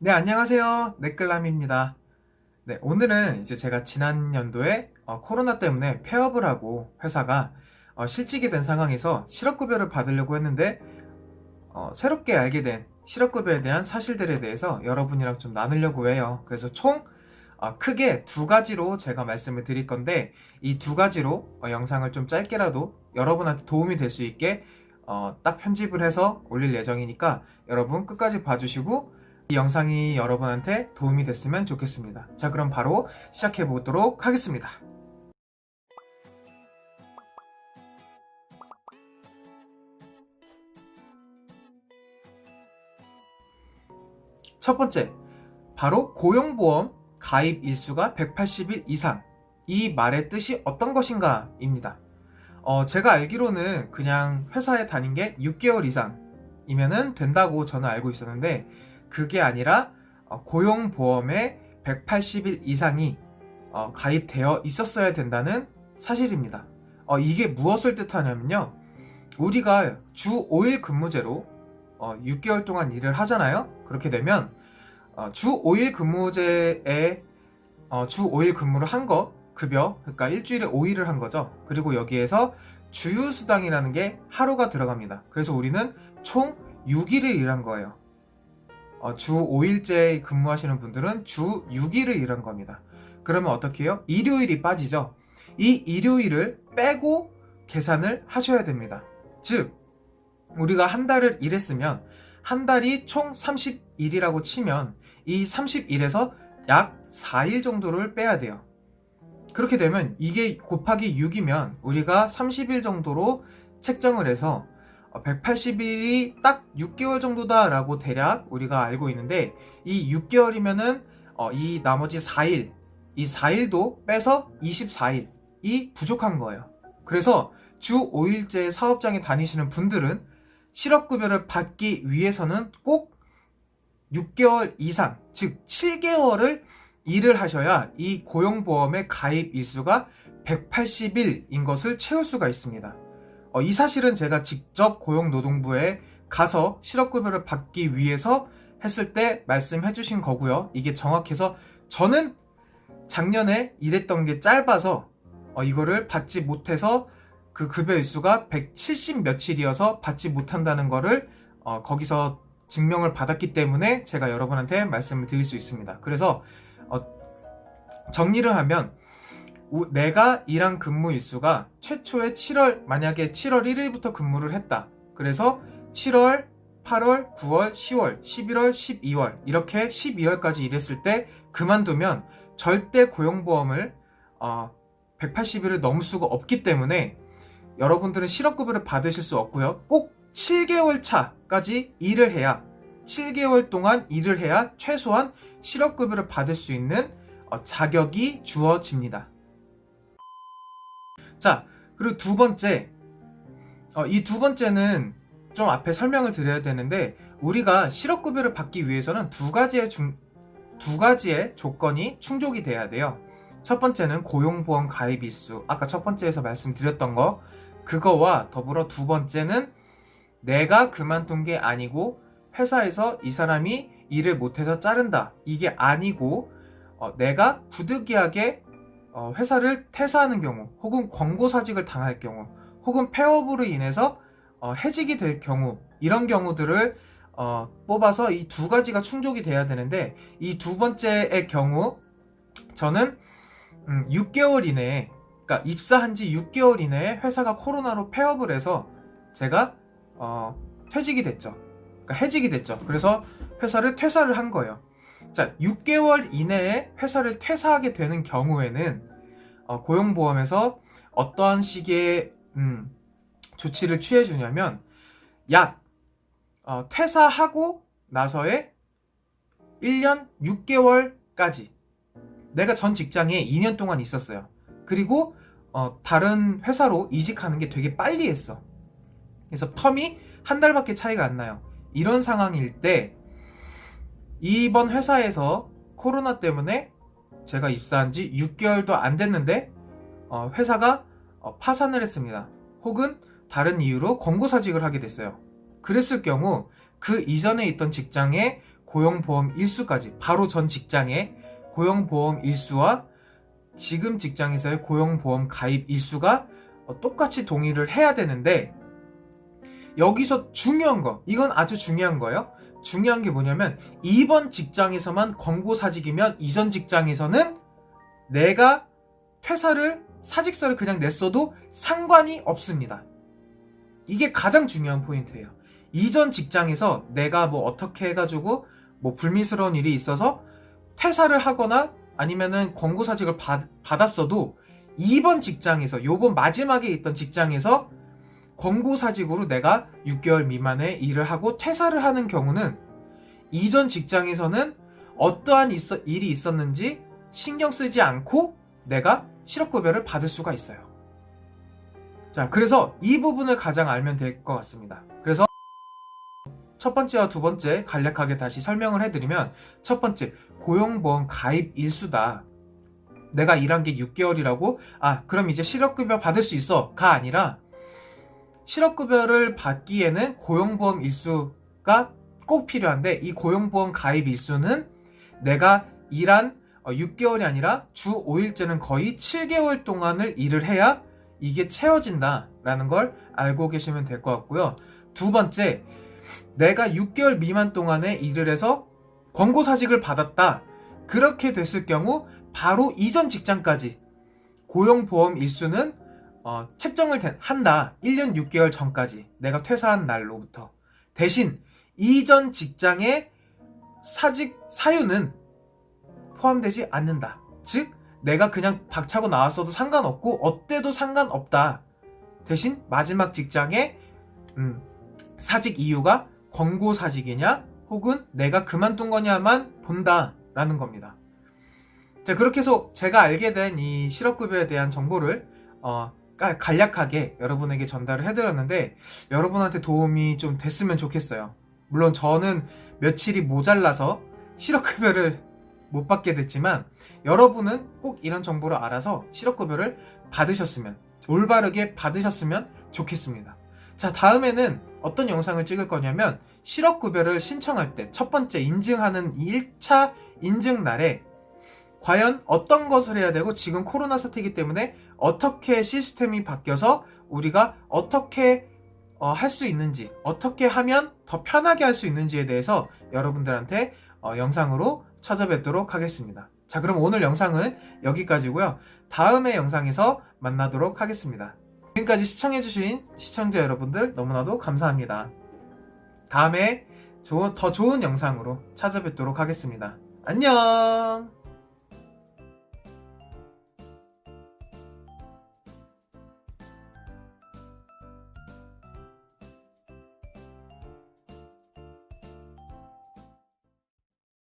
네, 안녕하세요. 네끌남입니다. 네, 오늘은 이제 제가 지난 연도에 코로나 때문에 폐업을 하고 회사가 실직이 된 상황에서 실업급여를 받으려고 했는데 새롭게 알게 된 실업급여에 대한 사실들에 대해서 여러분이랑 좀 나누려고 해요. 그래서 총 크게 두 가지로 제가 말씀을 드릴 건데 이 두 가지로 영상을 좀 짧게라도 여러분한테 도움이 될 수 있게 딱 편집을 해서 올릴 예정이니까 여러분 끝까지 봐주시고 이 영상이 여러분한테 도움이 됐으면 좋겠습니다. 자, 그럼 바로 시작해 보도록 하겠습니다. 첫 번째, 바로 고용보험 가입 일수가 180일 이상. 이 말의 뜻이 어떤 것인가 입니다. 제가 알기로는 그냥 회사에 다닌 게 6개월 이상이면은 된다고 저는 알고 있었는데 그게 아니라 고용보험에 180일 이상이 가입되어 있었어야 된다는 사실입니다. 이게 무엇을 뜻하냐면요. 우리가 주 5일 근무제로 6개월 동안 일을 하잖아요. 그렇게 되면 주 5일 근무제에 주 5일 근무를 한 거, 급여, 그러니까 일주일에 5일을 한 거죠. 그리고 여기에서 주휴수당이라는 게 하루가 들어갑니다. 그래서 우리는 총 6일을 일한 거예요. 주 5일째 근무하시는 분들은 주 6일을 일한 겁니다. 그러면 어떻게 해요? 일요일이 빠지죠. 이 일요일을 빼고 계산을 하셔야 됩니다. 즉, 우리가 한 달을 일했으면 한 달이 총 30일이라고 치면 이 30일에서 약 4일 정도를 빼야 돼요. 그렇게 되면 이게 곱하기 6이면 우리가 30일 정도로 책정을 해서 180일이 딱 6개월 정도다라고 대략 우리가 알고 있는데 이 6개월이면은 이 나머지 4일, 이 4일도 빼서 24일이 부족한 거예요. 그래서 주 5일제 사업장에 다니시는 분들은 실업급여를 받기 위해서는 꼭 6개월 이상, 즉 7개월을 일을 하셔야 이 고용보험의 가입 일수가 180일인 것을 채울 수가 있습니다. 이 사실은 제가 직접 고용노동부에 가서 실업급여를 받기 위해서 했을 때 말씀해 주신 거고요. 이게 정확해서 저는 작년에 일했던 게 짧아서 이거를 받지 못해서 그 급여 일수가 170 며칠이어서 받지 못한다는 거를 거기서 증명을 받았기 때문에 제가 여러분한테 말씀을 드릴 수 있습니다. 그래서 정리를 하면 내가 일한 근무 일수가 최초에 만약에 7월 1일부터 근무를 했다. 그래서 7월, 8월, 9월, 10월, 11월, 12월 이렇게 12월까지 일했을 때 그만두면 절대 고용보험을 180일을 넘을 수가 없기 때문에 여러분들은 실업급여를 받으실 수 없고요. 꼭 7개월 차까지 일을 해야 7개월 동안 일을 해야 최소한 실업급여를 받을 수 있는 자격이 주어집니다. 자, 그리고 두 번째, 이 두 번째는 좀 앞에 설명을 드려야 되는데 우리가 실업급여를 받기 위해서는 두 가지의 조건이 충족이 돼야 돼요. 첫 번째는 고용보험 가입 일수, 아까 첫 번째에서 말씀드렸던 거, 그거와 더불어 두 번째는 내가 그만둔 게 아니고 회사에서 이 사람이 일을 못해서 자른다, 이게 아니고 내가 부득이하게 회사를 퇴사하는 경우, 혹은 권고사직을 당할 경우, 혹은 폐업으로 인해서 해직이 될 경우, 이런 경우들을 뽑아서 이 두 가지가 충족이 돼야 되는데 이 두 번째의 경우 저는 6개월 이내에, 그러니까 입사한 지 6개월 이내에 회사가 코로나로 폐업을 해서 제가 퇴직이 됐죠. 그러니까 해직이 됐죠. 그래서 회사를 퇴사를 한 거예요. 자, 6개월 이내에 회사를 퇴사하게 되는 경우에는 고용보험에서 어떠한 식의 조치를 취해 주냐면 약 퇴사하고 나서의 1년 6개월까지 내가 전 직장에 2년 동안 있었어요. 그리고 다른 회사로 이직하는 게 되게 빨리 했어. 그래서 텀이 한 달밖에 차이가 안 나요. 이런 상황일 때 이번 회사에서 코로나 때문에 제가 입사한 지 6개월도 안 됐는데 회사가 파산을 했습니다. 혹은 다른 이유로 권고사직을 하게 됐어요. 그랬을 경우 그 이전에 있던 직장에 고용보험 일수까지, 바로 전 직장의 고용보험 일수와 지금 직장에서의 고용보험 가입 일수가 똑같이 동의를 해야 되는데, 여기서 중요한 거, 이건 아주 중요한 거예요. 중요한 게 뭐냐면, 이번 직장에서만 권고사직이면 이전 직장에서는 내가 사직서를 그냥 냈어도 상관이 없습니다. 이게 가장 중요한 포인트예요. 이전 직장에서 내가 뭐 어떻게 해가지고 뭐 불미스러운 일이 있어서 퇴사를 하거나 아니면은 권고사직을 받았어도 이번 직장에서, 요번 마지막에 있던 직장에서 권고사직으로 내가 6개월 미만의 일을 하고 퇴사를 하는 경우는 이전 직장에서는 어떠한 일이 있었는지 신경 쓰지 않고 내가 실업급여를 받을 수가 있어요. 자, 그래서 이 부분을 가장 알면 될 것 같습니다. 그래서 첫 번째와 두 번째 간략하게 다시 설명을 해드리면, 첫 번째, 고용보험 가입 일수다. 내가 일한 게 6개월이라고 그럼 이제 실업급여 받을 수 있어 가 아니라, 실업급여를 받기에는 고용보험 일수가 꼭 필요한데, 이 고용보험 가입 일수는 내가 일한 6개월이 아니라 주 5일째는 거의 7개월 동안을 일을 해야 이게 채워진다라는 걸 알고 계시면 될 것 같고요. 두 번째, 내가 6개월 미만 동안에 일을 해서 권고사직을 받았다. 그렇게 됐을 경우 바로 이전 직장까지 고용보험 일수는 책정을 한다. 1년 6개월 전까지, 내가 퇴사한 날로부터. 대신 이전 직장의 사직 사유는 포함되지 않는다. 즉, 내가 그냥 박차고 나왔어도 상관없고 어때도 상관없다. 대신 마지막 직장의 사직 이유가 권고사직이냐 혹은 내가 그만둔 거냐만 본다라는 겁니다. 자, 그렇게 해서 제가 알게 된 이 실업급여에 대한 정보를 간략하게 여러분에게 전달을 해드렸는데, 여러분한테 도움이 좀 됐으면 좋겠어요. 물론 저는 며칠이 모자라서 실업급여를 못 받게 됐지만, 여러분은 꼭 이런 정보를 알아서 실업급여를 받으셨으면, 올바르게 받으셨으면 좋겠습니다. 자, 다음에는 어떤 영상을 찍을 거냐면, 실업급여를 신청할 때 첫 번째 인증하는 1차 인증 날에 과연 어떤 것을 해야 되고, 지금 코로나 사태이기 때문에 어떻게 시스템이 바뀌어서 우리가 어떻게 할 수 있는지, 어떻게 하면 더 편하게 할 수 있는지에 대해서 여러분들한테 영상으로 찾아뵙도록 하겠습니다. 자, 그럼 오늘 영상은 여기까지고요. 다음의 영상에서 만나도록 하겠습니다. 지금까지 시청해주신 시청자 여러분들 너무나도 감사합니다. 다음에 더 좋은 영상으로 찾아뵙도록 하겠습니다. 안녕!